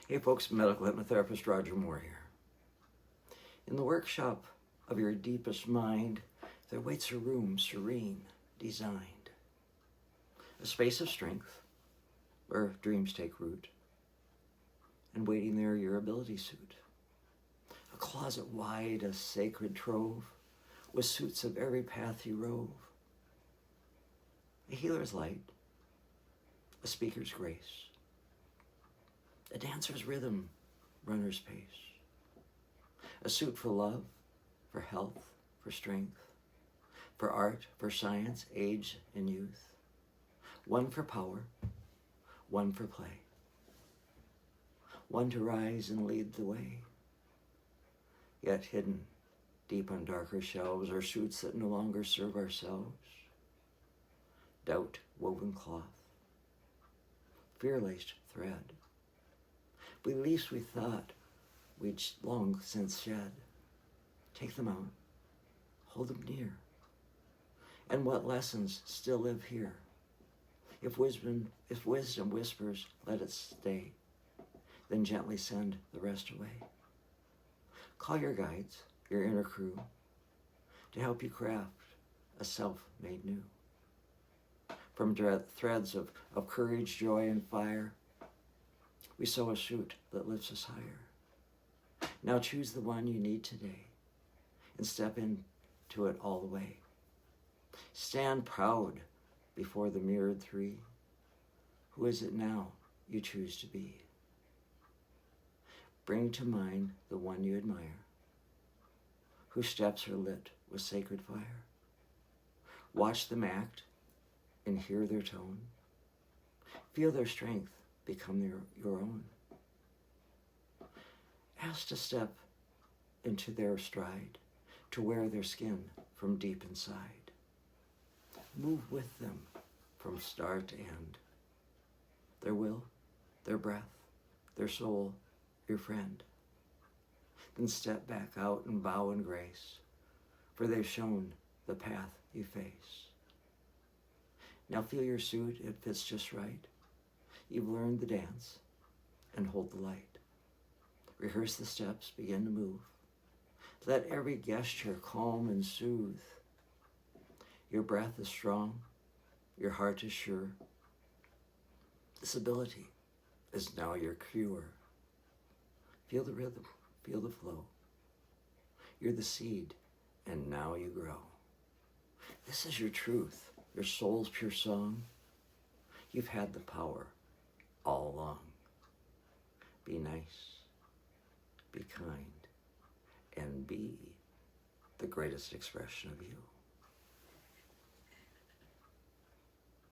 Hey folks, medical hypnotherapist Roger Moore here. In the workshop of your deepest mind, there waits a room serene, designed. A space of strength, where dreams take root. And waiting there your ability suit. A closet wide, a sacred trove, with suits of every path you rove. A healer's light, a speaker's grace. A dancer's rhythm, runner's pace. A suit for love, for health, for strength, for art, for science, age, and youth. One for power, one for play. One to rise and lead the way. Yet hidden deep on darker shelves are suits that no longer serve ourselves. Doubt woven cloth, fear-laced thread. Beliefs we thought we'd long since shed. Take them out, hold them near. And what lessons still live here? If wisdom whispers, let it stay. Then gently send the rest away. Call your guides, your inner crew, to help you craft a self made new. From threads of courage, joy, and fire, we sew a suit that lifts us higher. Now choose the one you need today and step into it all the way. Stand proud before the mirrored three. Who is it now you choose to be? Bring to mind the one you admire, whose steps are lit with sacred fire. Watch them act and hear their tone. Feel their strength become your own. Ask to step into their stride, to wear their skin from deep inside. Move with them from start to end. Their will, their breath, their soul, your friend. Then step back out and bow in grace, for they've shown the path you face. Now feel your suit, it fits just right. You've learned the dance, and hold the light. Rehearse the steps, begin to move. Let every gesture calm and soothe. Your breath is strong, your heart is sure. This ability is now your cure. Feel the rhythm, feel the flow. You're the seed, and now you grow. This is your truth, your soul's pure song. You've had the power all along. Be nice, be kind, and be the greatest expression of you.